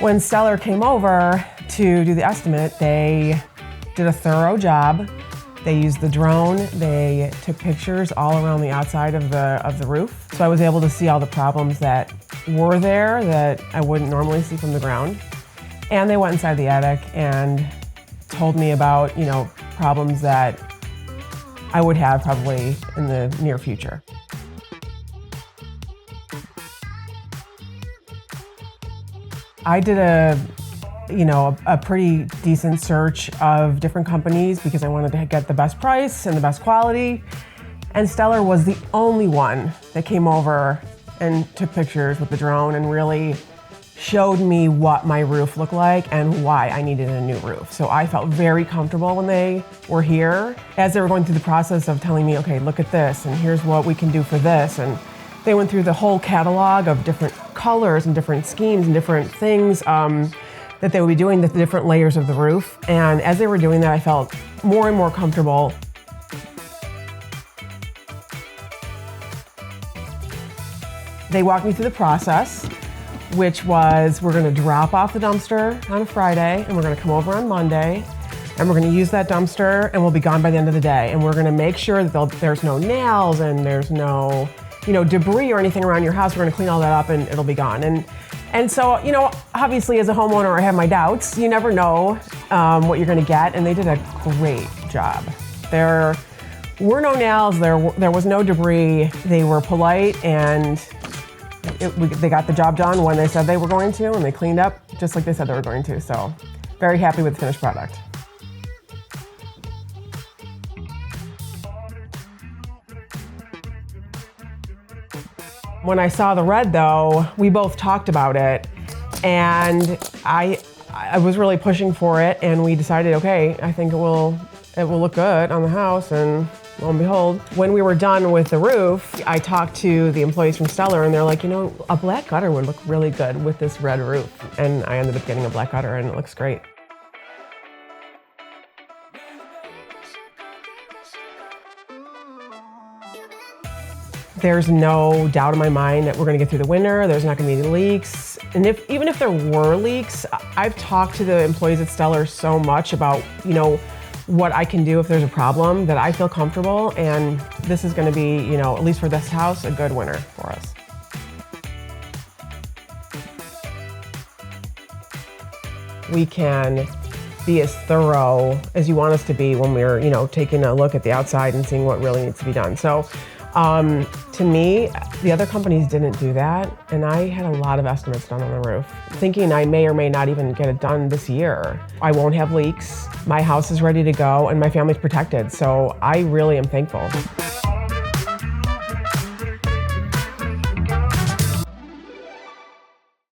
When Stellar came over to do the estimate, they did a thorough job. They used the drone, they took pictures all around the outside of the roof. So I was able to see all the problems that were there that I wouldn't normally see from the ground. And they went inside the attic and told me about, problems that I would have probably in the near future. I did a pretty decent search of different companies because I wanted to get the best price and the best quality. And Stellar was the only one that came over and took pictures with the drone and really showed me what my roof looked like and why I needed a new roof. So I felt very comfortable when they were here. As they were going through the process of telling me, okay, look at this, and here's what we can do for this. And they went through the whole catalog of different colors and different schemes and different things that they would be doing, the different layers of the roof. And as they were doing that, I felt more and more comfortable. They walked me through the process, which was we're gonna drop off the dumpster on a Friday and we're gonna come over on Monday and we're gonna use that dumpster and we'll be gone by the end of the day. And we're gonna make sure that there's no nails and there's no debris or anything around your house. We're gonna clean all that up and it'll be gone. And so, obviously as a homeowner, I have my doubts. You never know what you're gonna get, and they did a great job. There were no nails, there was no debris. They were polite and they got the job done when they said they were going to, and they cleaned up just like they said they were going to. So very happy with the finished product. When I saw the red though, we both talked about it, and I was really pushing for it, and we decided, okay, I think it will look good on the house, and lo and behold, when we were done with the roof, I talked to the employees from Stellar, and they're like, a black gutter would look really good with this red roof. And I ended up getting a black gutter, and it looks great. There's no doubt in my mind that we're gonna get through the winter. There's not gonna be any leaks. And even if there were leaks, I've talked to the employees at Stellar so much about, what I can do if there's a problem, that I feel comfortable, and this is gonna be, at least for this house, a good winter for us. We can be as thorough as you want us to be when we're, taking a look at the outside and seeing what really needs to be done. So to me, the other companies didn't do that, and I had a lot of estimates done on the roof, thinking I may or may not even get it done this year. I won't have leaks, my house is ready to go, and my family's protected, so I really am thankful.